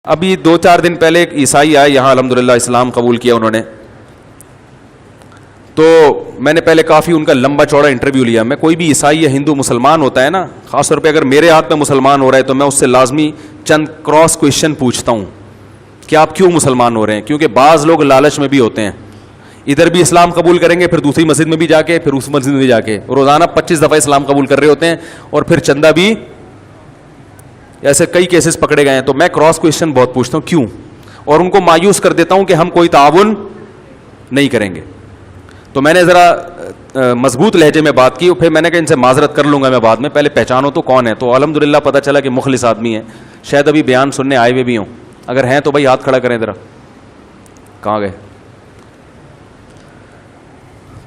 ابھی 2-4 دن پہلے ایک عیسائی آئے یہاں الحمدللہ اسلام قبول کیا انہوں نے. تو میں نے پہلے کافی ان کا لمبا چوڑا انٹرویو لیا. میں کوئی بھی عیسائی یا ہندو مسلمان ہوتا ہے نا, خاص طور پہ اگر میرے ہاتھ میں مسلمان ہو رہا ہے تو میں اس سے لازمی چند کراس کویشچن پوچھتا ہوں کہ آپ کیوں مسلمان ہو رہے ہیں, کیونکہ بعض لوگ لالچ میں بھی ہوتے ہیں, ادھر بھی اسلام قبول کریں گے پھر دوسری مسجد میں بھی جا کے پھر اس مسجد میں بھی جا کے روزانہ 25 دفعہ اسلام قبول کر رہے ہوتے ہیں اور پھر چندہ بھی, ایسے کئی کیسز پکڑے گئے ہیں. تو میں کراس کویشچن بہت پوچھتا ہوں کیوں, اور ان کو مایوس کر دیتا ہوں کہ ہم کوئی تعاون نہیں کریں گے. تو میں نے ذرا مضبوط لہجے میں بات کی اور پھر میں نے کہا ان سے معذرت کر لوں گا میں بعد میں, پہلے پہچانو تو کون ہے. تو الحمدللہ پتہ چلا کہ مخلص آدمی ہے, شاید ابھی بیان سننے آئے ہوئے بھی ہوں, اگر ہیں تو بھائی ہاتھ کھڑا کریں ذرا. کہاں گئے؟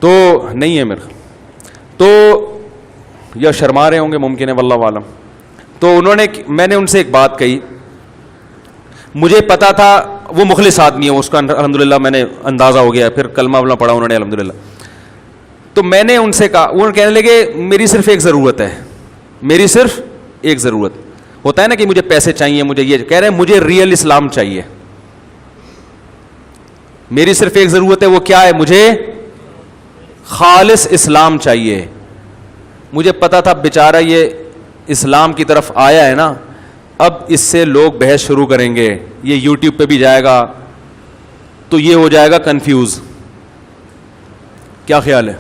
تو نہیں ہے میرا, تو یا شرما رہے ہوں گے ممکن ہے واللہ عالم. تو میں نے ان سے ایک بات کہی, مجھے پتا تھا وہ مخلص آدمی ہے, اس کا الحمدللہ میں نے اندازہ ہو گیا, پھر کلمہ ولمہ پڑھا انہوں نے الحمدللہ. تو میں نے ان سے کہا, وہ کہنے لگے میری صرف ایک ضرورت ہے, میری صرف ایک ضرورت. ہوتا ہے نا کہ مجھے پیسے چاہیے, مجھے یہ, کہہ رہے ہیں مجھے ریئل اسلام چاہیے, میری صرف ایک ضرورت ہے, وہ کیا ہے, مجھے خالص اسلام چاہیے. مجھے پتا تھا بیچارہ یہ اسلام کی طرف آیا ہے نا, اب اس سے لوگ بحث شروع کریں گے, یہ یوٹیوب پہ بھی جائے گا تو یہ ہو جائے گا کنفیوز. کیا خیال ہے؟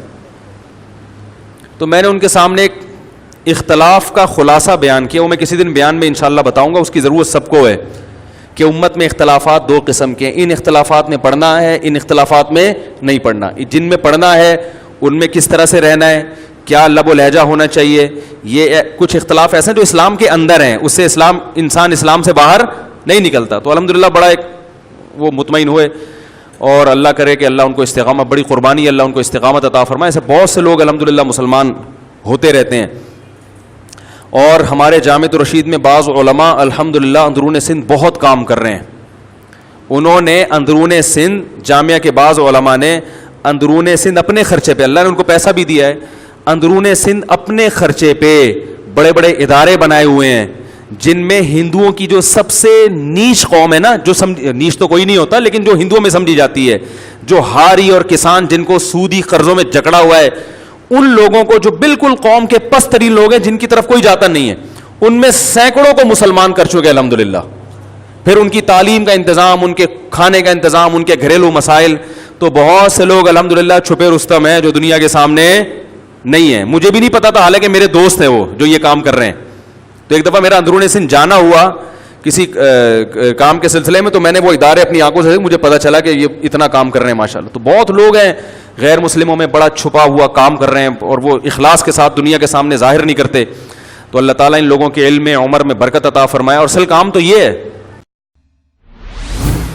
تو میں نے ان کے سامنے ایک اختلاف کا خلاصہ بیان کیا, وہ میں کسی دن بیان میں انشاءاللہ بتاؤں گا, اس کی ضرورت سب کو ہے کہ امت میں اختلافات 2 قسم کے ہیں, ان اختلافات میں پڑھنا ہے, ان اختلافات میں نہیں پڑھنا. جن میں پڑھنا ہے ان میں کس طرح سے رہنا ہے, کیا لب و لہجہ ہونا چاہیے. یہ کچھ اختلاف ایسے ہیں جو اسلام کے اندر ہیں, اس سے انسان اسلام سے باہر نہیں نکلتا. تو الحمدللہ بڑا ایک وہ مطمئن ہوئے, اور اللہ کرے کہ اللہ ان کو استقامت, بڑی قربانی اللہ ان کو استقامت عطا فرمائے. ایسے بہت سے لوگ الحمدللہ مسلمان ہوتے رہتے ہیں. اور ہمارے جامعۃ الرشید میں بعض علماء الحمدللہ اندرون سندھ بہت کام کر رہے ہیں. انہوں نے اندرون سندھ جامعہ کے بعض علماء نے اندرون سندھ اپنے خرچے پہ, اللہ نے ان کو پیسہ بھی دیا ہے, اندرون سندھ اپنے خرچے پہ بڑے بڑے ادارے بنائے ہوئے ہیں, جن میں ہندوؤں کی جو سب سے نیچ قوم ہے نا, جو نیچ تو کوئی نہیں ہوتا لیکن جو ہندوؤں میں سمجھی جاتی ہے, جو ہاری اور کسان جن کو سودی قرضوں میں جکڑا ہوا ہے, ان لوگوں کو, جو بالکل قوم کے پست ترین لوگ ہیں جن کی طرف کوئی جاتا نہیں ہے, ان میں سینکڑوں کو مسلمان کر چکے الحمدللہ. پھر ان کی تعلیم کا انتظام, ان کے کھانے کا انتظام, ان کے گھریلو مسائل. تو بہت سے لوگ الحمدللہ چھپے رستم ہیں جو دنیا کے سامنے نہیں ہیں. مجھے بھی نہیں پتا تھا, حالانکہ میرے دوست ہیں وہ جو یہ کام کر رہے ہیں. تو ایک دفعہ میرا اندرون سندھ جانا ہوا کسی کام کے سلسلے میں, تو میں نے وہ ادارے اپنی آنکھوں سے, مجھے پتا چلا کہ یہ اتنا کام کر رہے ہیں ماشاءاللہ. تو بہت لوگ ہیں غیر مسلموں میں بڑا چھپا ہوا کام کر رہے ہیں, اور وہ اخلاص کے ساتھ دنیا کے سامنے ظاہر نہیں کرتے. تو اللہ تعالیٰ ان لوگوں کے علم میں, عمر میں برکت عطا فرمائے. اور اصل کام تو یہ ہے